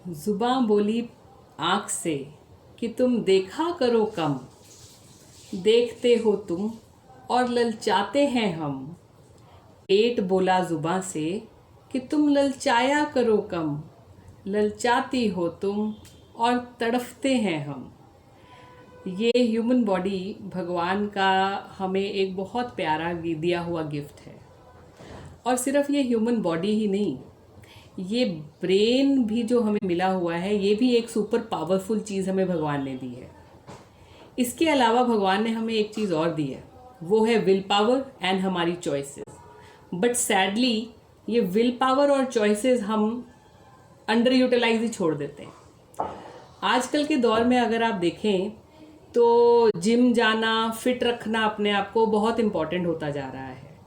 जुबां बोली आँख से कि तुम देखा करो कम, देखते हो तुम और ललचाते हैं हम। पेट बोला जुबां से कि तुम ललचाया करो कम, ललचाती हो तुम और तड़फते हैं हम। ये ह्यूमन बॉडी भगवान का हमें एक बहुत प्यारा दिया हुआ गिफ्ट है। और सिर्फ ये ह्यूमन बॉडी ही नहीं, ये ब्रेन भी जो हमें मिला हुआ है, ये भी एक सुपर पावरफुल चीज़ हमें भगवान ने दी है। इसके अलावा भगवान ने हमें एक चीज़ और दी है, वो है विल पावर एंड हमारी चॉइसेस। बट सैडली ये विल पावर और चॉइसेस हम अंडर यूटिलाइज ही छोड़ देते हैं। आजकल के दौर में अगर आप देखें तो जिम जाना, फिट रखना अपने आप को बहुत इम्पॉर्टेंट होता जा रहा है।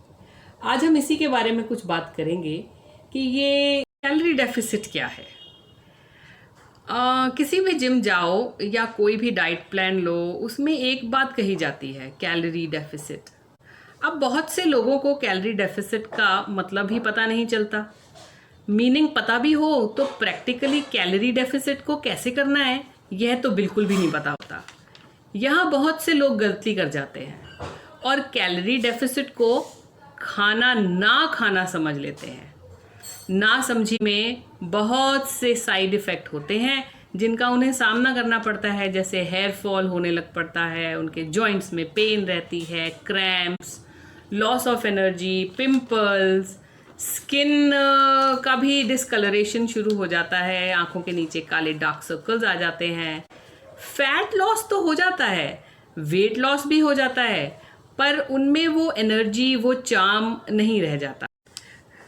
आज हम इसी के बारे में कुछ बात करेंगे कि ये कैलोरी डेफिसिट क्या है। किसी भी जिम जाओ या कोई भी डाइट प्लान लो, उसमें एक बात कही जाती है, कैलोरी डेफिसिट। अब बहुत से लोगों को कैलोरी डेफिसिट का मतलब ही पता नहीं चलता। मीनिंग पता भी हो तो प्रैक्टिकली कैलोरी डेफिसिट को कैसे करना है, यह तो बिल्कुल भी नहीं पता होता। यहाँ बहुत से लोग गलती कर जाते हैं और कैलोरी डेफिसिट को खाना ना खाना समझ लेते हैं। ना समझी में बहुत से साइड इफ़ेक्ट होते हैं जिनका उन्हें सामना करना पड़ता है, जैसे हेयर फॉल होने लग पड़ता है, उनके जॉइंट्स में पेन रहती है, cramps, loss of energy, pimples, skin का भी डिस्कलरेशन शुरू हो जाता है, आंखों के नीचे काले डार्क सर्कल्स आ जाते हैं। फैट लॉस तो हो जाता है, वेट लॉस भी हो जाता है, पर उनमें वो एनर्जी, वो चार्म नहीं रह जाता।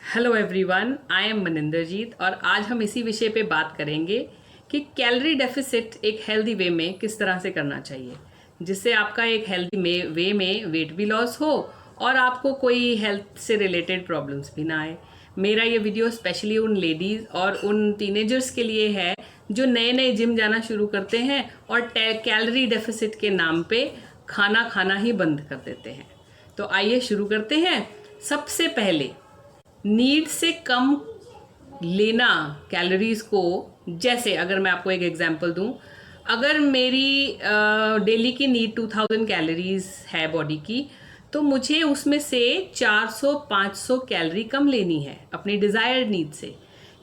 Hello everyone, I am Maninderjeet और आज हम इसी विषय पे बात करेंगे कि कैलोरी डेफिसिट एक हेल्दी वे में किस तरह से करना चाहिए, जिससे आपका एक हेल्दी वे में वेट भी लॉस हो और आपको कोई हेल्थ से रिलेटेड प्रॉब्लम्स भी ना आए। मेरा ये वीडियो स्पेशली उन लेडीज़ और उन टीनेजर्स के लिए है जो नए नए जिम जाना शुरू करते हैं और कैलोरी डेफिसिट के नाम पे खाना खाना ही बंद कर देते हैं। तो आइए शुरू करते हैं। सबसे पहले नीड से कम लेना कैलोरीज को। जैसे अगर मैं आपको एक एग्जांपल दूं, अगर मेरी डेली की नीड 2000 कैलोरीज है बॉडी की, तो मुझे उसमें से 400-500 कैलोरी कम लेनी है अपनी डिज़ायर्ड नीड से।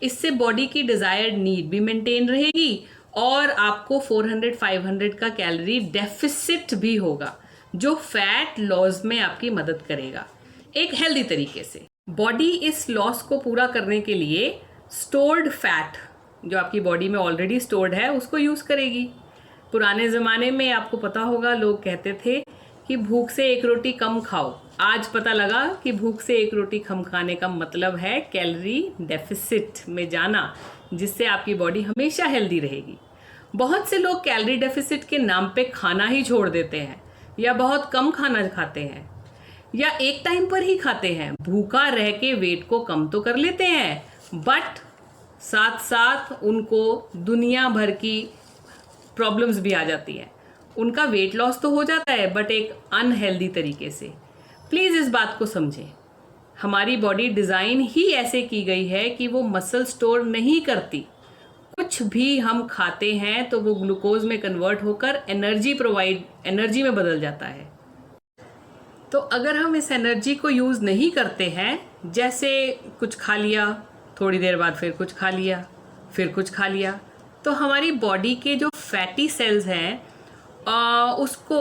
इससे बॉडी की डिज़ायर्ड नीड भी मेंटेन रहेगी और आपको 400-500 का कैलोरी डेफिसिट भी होगा, जो फैट लॉस में आपकी मदद करेगा एक हेल्दी तरीके से। बॉडी इस लॉस को पूरा करने के लिए स्टोर्ड फैट, जो आपकी बॉडी में ऑलरेडी स्टोर्ड है, उसको यूज़ करेगी। पुराने ज़माने में आपको पता होगा, लोग कहते थे कि भूख से एक रोटी कम खाओ। आज पता लगा कि भूख से एक रोटी कम खाने का मतलब है कैलोरी डेफिसिट में जाना, जिससे आपकी बॉडी हमेशा हेल्दी रहेगी। बहुत से लोग कैलोरी डेफिसिट के नाम पे खाना ही छोड़ देते हैं या बहुत कम खाना खाते हैं या एक टाइम पर ही खाते हैं। भूखा रह के वेट को कम तो कर लेते हैं, बट साथ साथ उनको दुनिया भर की प्रॉब्लम्स भी आ जाती हैं। उनका वेट लॉस तो हो जाता है, बट एक अनहेल्दी तरीके से। प्लीज़ इस बात को समझें, हमारी बॉडी डिज़ाइन ही ऐसे की गई है कि वो मसल स्टोर नहीं करती। कुछ भी हम खाते हैं तो वो ग्लूकोज में कन्वर्ट होकर एनर्जी में बदल जाता है। तो अगर हम इस एनर्जी को यूज़ नहीं करते हैं, जैसे कुछ खा लिया, थोड़ी देर बाद फिर कुछ खा लिया, फिर कुछ खा लिया, तो हमारी बॉडी के जो फैटी सेल्स हैं उसको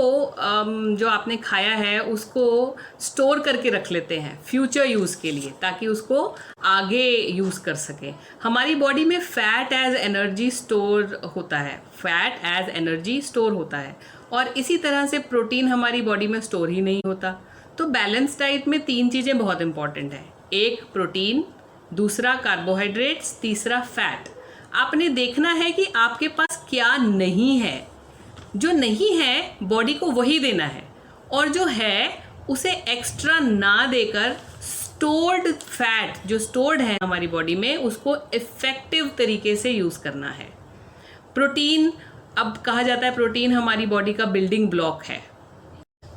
जो आपने खाया है उसको स्टोर करके रख लेते हैं फ्यूचर यूज़ के लिए, ताकि उसको आगे यूज़ कर सकें। हमारी बॉडी में फैट एज एनर्जी स्टोर होता है, फैट एज एनर्जी स्टोर होता है, और इसी तरह से प्रोटीन हमारी बॉडी में स्टोर ही नहीं होता। तो बैलेंस डाइट में 3 चीज़ें बहुत इंपॉर्टेंट हैं, एक प्रोटीन, दूसरा कार्बोहाइड्रेट्स, तीसरा फैट। आपने देखना है कि आपके पास क्या नहीं है। जो नहीं है बॉडी को वही देना है, और जो है उसे एक्स्ट्रा ना देकर स्टोर्ड फैट, जो स्टोर्ड है हमारी बॉडी में, उसको इफेक्टिव तरीके से यूज़ करना है। प्रोटीन, अब कहा जाता है प्रोटीन हमारी बॉडी का बिल्डिंग ब्लॉक है।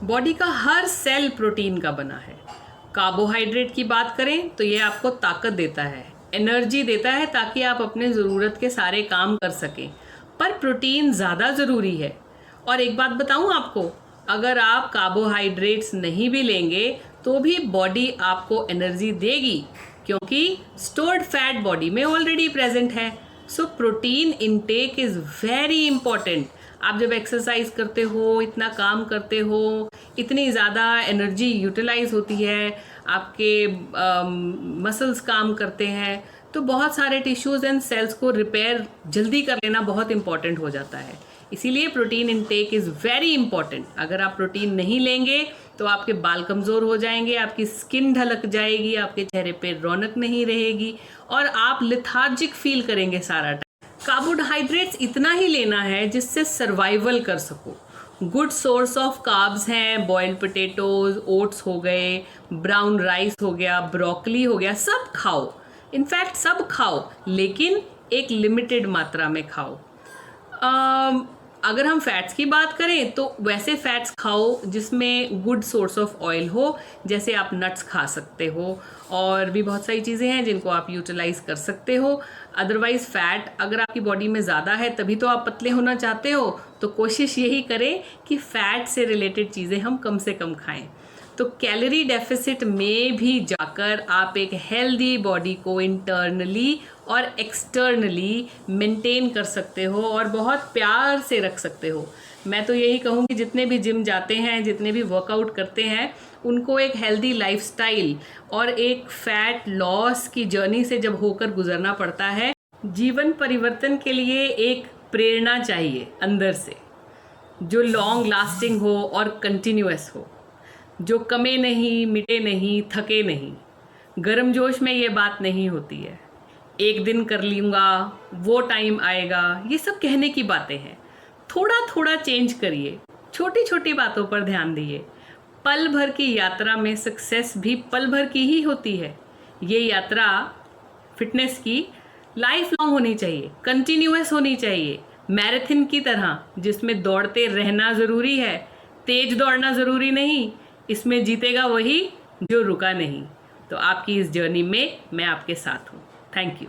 बॉडी का हर सेल प्रोटीन का बना है। कार्बोहाइड्रेट की बात करें तो ये आपको ताकत देता है, एनर्जी देता है ताकि आप अपने ज़रूरत के सारे काम कर सकें, पर प्रोटीन ज़्यादा ज़रूरी है। और एक बात बताऊं आपको, अगर आप कार्बोहाइड्रेट्स नहीं भी लेंगे तो भी बॉडी आपको एनर्जी देगी, क्योंकि स्टोर्ड फैट बॉडी में ऑलरेडी प्रेजेंट है। So protein intake is very important. आप जब एक्सरसाइज करते हो, इतना काम करते हो, इतनी ज़्यादा एनर्जी यूटिलाइज होती है, आपके मसल्स काम करते हैं, तो बहुत सारे टिश्यूज़ एंड सेल्स को रिपेयर जल्दी कर लेना बहुत इंपॉर्टेंट हो जाता है। इसीलिए protein intake is very important. अगर आप प्रोटीन नहीं लेंगे तो आपके बाल कमज़ोर हो जाएंगे, आपकी स्किन ढलक जाएगी, आपके चेहरे पे रौनक नहीं रहेगी और आप लिथार्जिक फील करेंगे सारा टाइम। कार्बोहाइड्रेट्स इतना ही लेना है जिससे सर्वाइवल कर सको। गुड सोर्स ऑफ कार्ब्स हैं बॉइल्ड पोटैटोज, ओट्स हो गए, ब्राउन राइस हो गया, ब्रोकली हो गया, सब खाओ। इनफैक्ट सब खाओ, लेकिन एक लिमिटेड मात्रा में खाओ। अगर हम फैट्स की बात करें तो वैसे फैट्स खाओ जिसमें गुड सोर्स ऑफ ऑयल हो, जैसे आप नट्स खा सकते हो और भी बहुत सारी चीज़ें हैं जिनको आप यूटिलाइज कर सकते हो। अदरवाइज फैट अगर आपकी बॉडी में ज़्यादा है तभी तो आप पतले होना चाहते हो, तो कोशिश यही करें कि फैट से रिलेटेड चीज़ें हम कम से कम खाएं। तो कैलोरी डेफिसिट में भी जाकर आप एक हेल्दी बॉडी को इंटरनली और एक्सटर्नली मेंटेन कर सकते हो और बहुत प्यार से रख सकते हो। मैं तो यही कहूँगी जितने भी जिम जाते हैं, जितने भी वर्कआउट करते हैं, उनको एक हेल्दी लाइफस्टाइल और एक फैट लॉस की जर्नी से जब होकर गुजरना पड़ता है, जीवन परिवर्तन के लिए एक प्रेरणा चाहिए अंदर से, जो लॉन्ग लास्टिंग हो और कंटिन्यूअस हो, जो कमे नहीं, मिटे नहीं, थके नहीं। गर्मजोश में ये बात नहीं होती है, एक दिन कर लूँगा, वो टाइम आएगा, ये सब कहने की बातें हैं। थोड़ा थोड़ा चेंज करिए, छोटी छोटी बातों पर ध्यान दिए। पल भर की यात्रा में सक्सेस भी पल भर की ही होती है। ये यात्रा फिटनेस की लाइफ लॉन्ग होनी चाहिए, कंटिन्यूअस होनी चाहिए, मैराथन की तरह, जिसमें दौड़ते रहना ज़रूरी है, तेज दौड़ना ज़रूरी नहीं। इसमें जीतेगा वही जो रुका नहीं। तो आपकी इस जर्नी में मैं आपके साथ हूँ। Thank you.